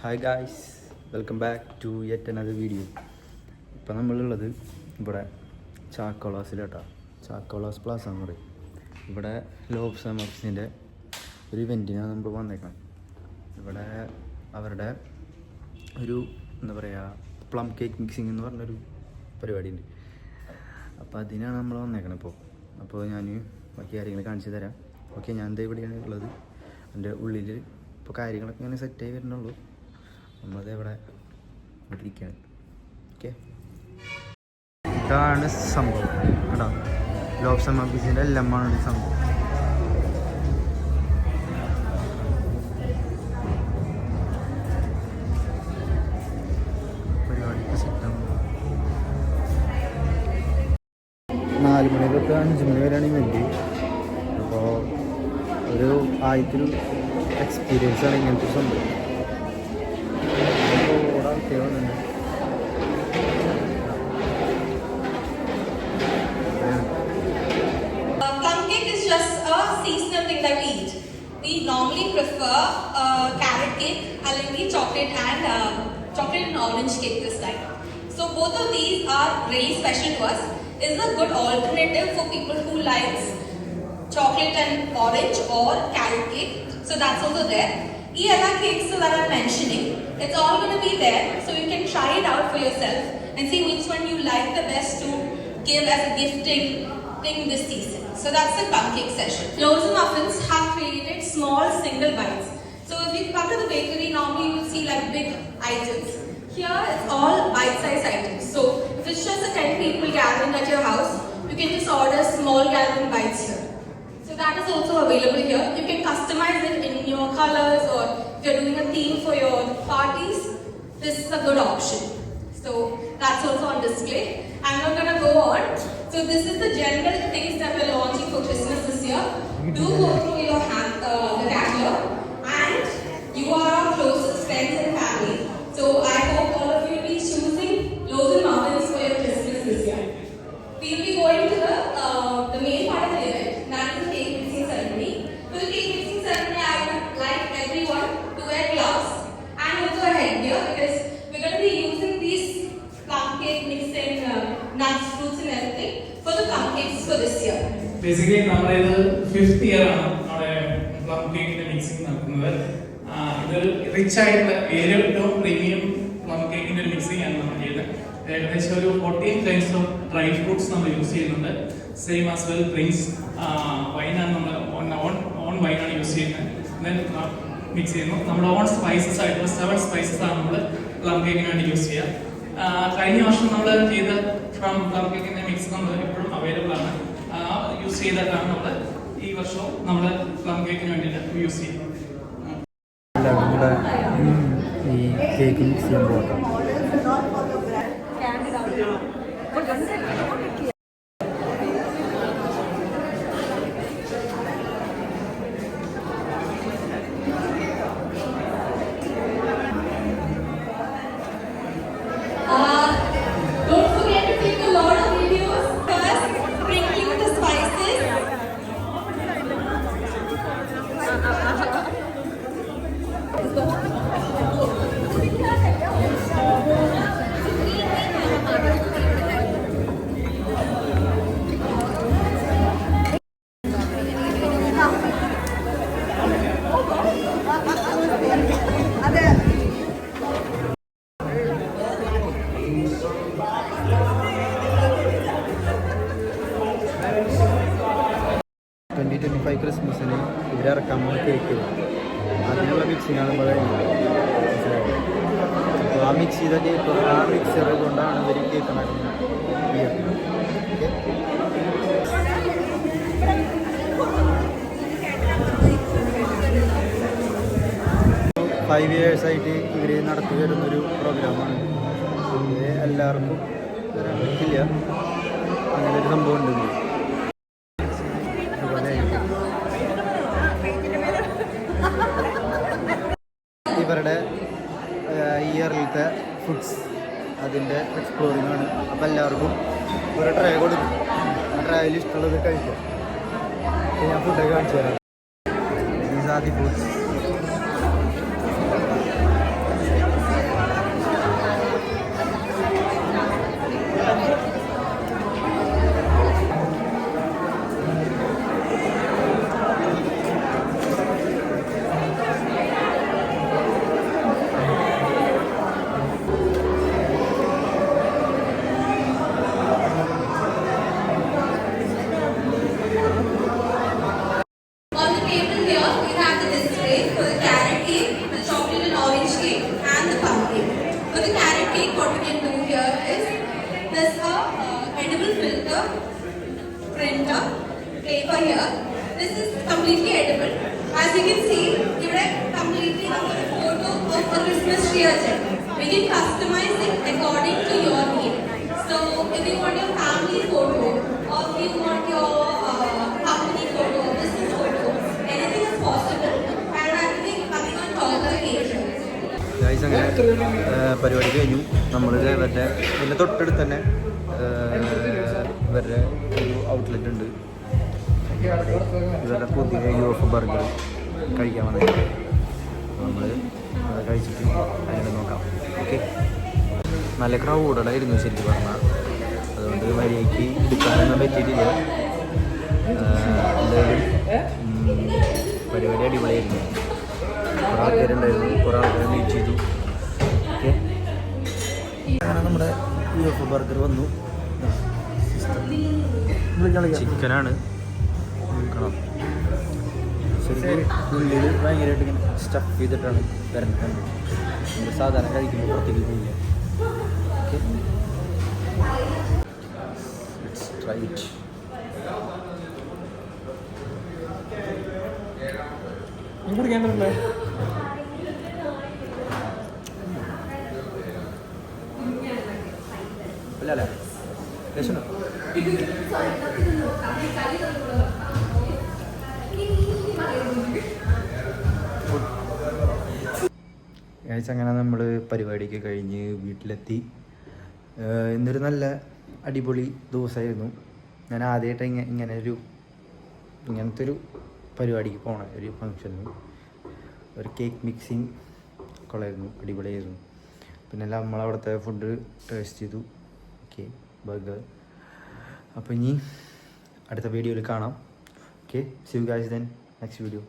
Hi guys, welcome back to yet another video. ഇപ്പം നമ്മളുള്ളത് ഇവിടെ ചാക്കോളാസിലാട്ടോ. ചാക്കോളാസ് പ്ലാസ എന്ന് പറയും. ഇവിടെ ലോബ്സ് മക്സിൻ്റെ ഒരു ഇവൻറ്റിനാണ് നമ്മൾ വന്നേക്കണം. ഇവിടെ അവരുടെ ഒരു എന്താ പറയുക പ്ലം കേക്ക് മിക്സിങ് എന്ന് പറഞ്ഞൊരു പരിപാടിയുണ്ട്. അപ്പോൾ അതിനാണ് നമ്മൾ വന്നേക്കണം അപ്പോൾ ഞാൻ ബാക്കി കാര്യങ്ങൾ കാണിച്ചു തരാം. ഓക്കെ, ഞാൻ എന്താ ഇവിടെയാണ് ഉള്ളത്. എൻ്റെ ഉള്ളിൽ ഇപ്പോൾ കാര്യങ്ങളൊക്കെ ഇങ്ങനെ സെറ്റായി വരുന്നുള്ളൂ. നമ്മളത് ഇവിടെ ഇരിക്കുകയാണ്. ഓക്കെ, ഇതാണ് സംഭവം കേട്ടോ. ലോബ്സ് മക്സിൻ്റെ എല്ലാമാണ് സംഭവം. പരിപാടിക്ക് സെറ്റാണ്. 4 മണി തൊട്ട് 5 മണി വരെയാണ് ഇവൻറ്റ്. അപ്പോൾ ഒരു ആദ്യത്തൊരു എക്സ്പീരിയൻസ് ആണ് ഇങ്ങനത്തെ സംഭവം. Plum cake is just a seasonal thing that we eat. We normally prefer carrot cake, along chocolate and orange cake this time. So both of these are really special to us. Is a good alternative for people who likes chocolate and orange or carrot cake. So that's also there. These other cakes that I'm mentioning, it's all going to be there, so you can try it out for yourself and see which one you like the best to give as a gifting thing this season. So that's the plum cake session. Loaves and muffins have created small single bites. So if you come to the bakery, normally you will see like big items. Here it's all bite-sized items. So if it's just a 10 people gathering at your house, you can just order small gathering bites here. So that is also available here. You can customize it in your colors, or if you're doing a theme for your parties, this is a good option. So that's also on display. I'm not going to go on. So this is the general things that we're launching for Christmas this year. Do go through your the catalog, and you are our closest friends and family. So I hope all of you will be choosing loaves and muffins for your Christmas this year. We'll be going to the main part of the event. That is the cake mixing ceremony. For the cake mixing ceremony, I would like everyone to wear gloves and also a headgear, because we're going to be using these plum cake mixing nuts, fruits and everything for the plum cakes for this year. Basically, നമ്മുടെ ഇത് 5th year ആണ് നമ്മുടെ plum കേക്കിന്റെ mixing നടക്കുന്നത്. ഇത് rich ആയിട്ടുള്ള ഏറ്റവും premium plum കേക്കിന്റെ മിക്സിംഗ് ആണ് നമ്മൾ ചെയ്യുന്നത്. ഏകദേശം ഒരു 14 kinds of ഡ്രൈ ഫ്രൂട്ട്സ് നമ്മൾ യൂസ് ചെയ്യുന്നുണ്ട്. സെയിം ആസ് വെൽ ഡ്രിങ്ക്സ്, വൈനാണ് നമ്മൾ ഓൺ വൈനാണ് യൂസ് ചെയ്യുന്നത്. ദെൻ മിക്സ് ചെയ്യുന്നു. നമ്മുടെ ഓൺ സ്പൈസസ് ആയിട്ടുള്ള 7 സ്പൈസസ് ആണ് നമ്മൾ പ്ലം കേക്കിന് വേണ്ടി യൂസ് ചെയ്യുക. കഴിഞ്ഞ വർഷം നമ്മൾ ചെയ്ത പ്ലം കേക്കിന്റെ മിക്സ് നമ്മൾ ഇപ്പോഴും അവൈലബിൾ ആണ്. യൂസ് ചെയ്തിട്ടാണ് നമ്മൾ ഈ വർഷവും നമ്മൾ പ്ലം കേക്കിന് വേണ്ടിയിട്ട് യൂസ് ചെയ്യുന്നത്. ഈ കേക്ക് മിക്സ് ചെയ്യുമ്പോൾ Don't forget to take a lot of videos. First, sprinkling the spices. ക്രിസ്മസിന് ഇവരിറക്കാൻ പോകുന്ന കേക്ക്, അതിനുള്ള മിക്സിങ്ങാണ് നമ്മൾ കഴിഞ്ഞത്. അപ്പോൾ ആ മിക്സ് ചെയ്ത കേക്ക്, ആ മിക്സർ കൊണ്ടാണ് ഇവർ കേക്ക് ഉണ്ടാക്കുന്നത്. 5 years ആയിട്ട് ഇവർ നടത്തി വരുന്നൊരു പ്രോഗ്രാമാണ്. ഇത് എല്ലാവർക്കും വരാൻ പറ്റില്ല, അങ്ങനെ ഒരു സംഭവം ഉണ്ട്. ഇവരുടെ ഇയറിലത്തെ ഫുഡ്സ് അതിൻ്റെ എക്സ്പ്ലോറിംഗ് ആണ്. അപ്പോൾ എല്ലാവർക്കും ഒരു ട്രൈ കൊടുക്കും. ആ ട്രയൽ ഇഷ്ടമുള്ളത് കഴിക്കാം. ഞാൻ ഫുഡൊക്കെ കാണിച്ചു തരാം. These are the foods. printer, paper here. This is completely edible. As you can see, here completely a photo of a Christmas tree. We can customize it according to your need. So if you want your family photo, or if you want your company photo, business photo, anything is possible. And everything coming on taller occasions. Guys അങ്ങനെ പരിപാടി കഴിഞ്ഞു. നമ്മൾ ഇവരുടെ ഇതിൻ്റെ തൊട്ടടുത്ത് തന്നെ ഇവരുടെ ഒരു ഔട്ട്ലെറ്റ് ഉണ്ട്. ഇവരുടെ പുതിയ UFO ബർഗർ കഴിക്കാൻ വന്നത് നമ്മൾ അത് കഴിച്ചിട്ട് അതിനെ നോക്കാം. ഓക്കെ, നല്ല ക്രൗഡായിരുന്നു ശരിക്കും പറഞ്ഞാൽ. അതുകൊണ്ട് വഴിയേക്ക് എടുക്കാനൊന്നും പറ്റിയിട്ടില്ല. എന്തായാലും പരിപാടി അടിപൊളിയായിരുന്നു. കുറേ ആൾക്കാരുണ്ടായിരുന്നു, കുറേ ആൾക്കാരെ മീറ്റ് ചെയ്തു. ഓക്കെ, അങ്ങനെ നമ്മുടെ UFO ബർഗർ വന്നു. ചിക്കനാണ് നോക്കണം. ശരിക്കും ഉള്ളിൽ ഭയങ്കരമായിട്ട് ഇങ്ങനെ സ്റ്റഫ് ചെയ്തിട്ടാണ് വരുന്നത്. നമ്മൾ സാധാരണ കഴിക്കുമ്പോൾ പുറത്തേക്ക് പോയില്ല. Okay, let's try it. കുടിക്കാണ്ടല്ലേ? അല്ലേ രക്ഷണം. അങ്ങനെ നമ്മൾ പരിപാടിയൊക്കെ കഴിഞ്ഞ് വീട്ടിലെത്തി. ഇന്നൊരു നല്ല അടിപൊളി ദിവസമായിരുന്നു. ഞാൻ ആദ്യമായിട്ട് ഇങ്ങനത്തെ ഒരു പരിപാടിക്ക് പോകണം. ഒരു ഫങ്ഷന് ഒരു കേക്ക് മിക്സിങ് കൊള്ളായിരുന്നു, അടിപൊളിയായിരുന്നു. പിന്നെ നമ്മളവിടുത്തെ ഫുഡ് ടേസ്റ്റ് ചെയ്തു. Okay, burger. അപ്പോൾ ഇനി അടുത്ത വീഡിയോയിൽ കാണാം. Okay, see you guys then next video.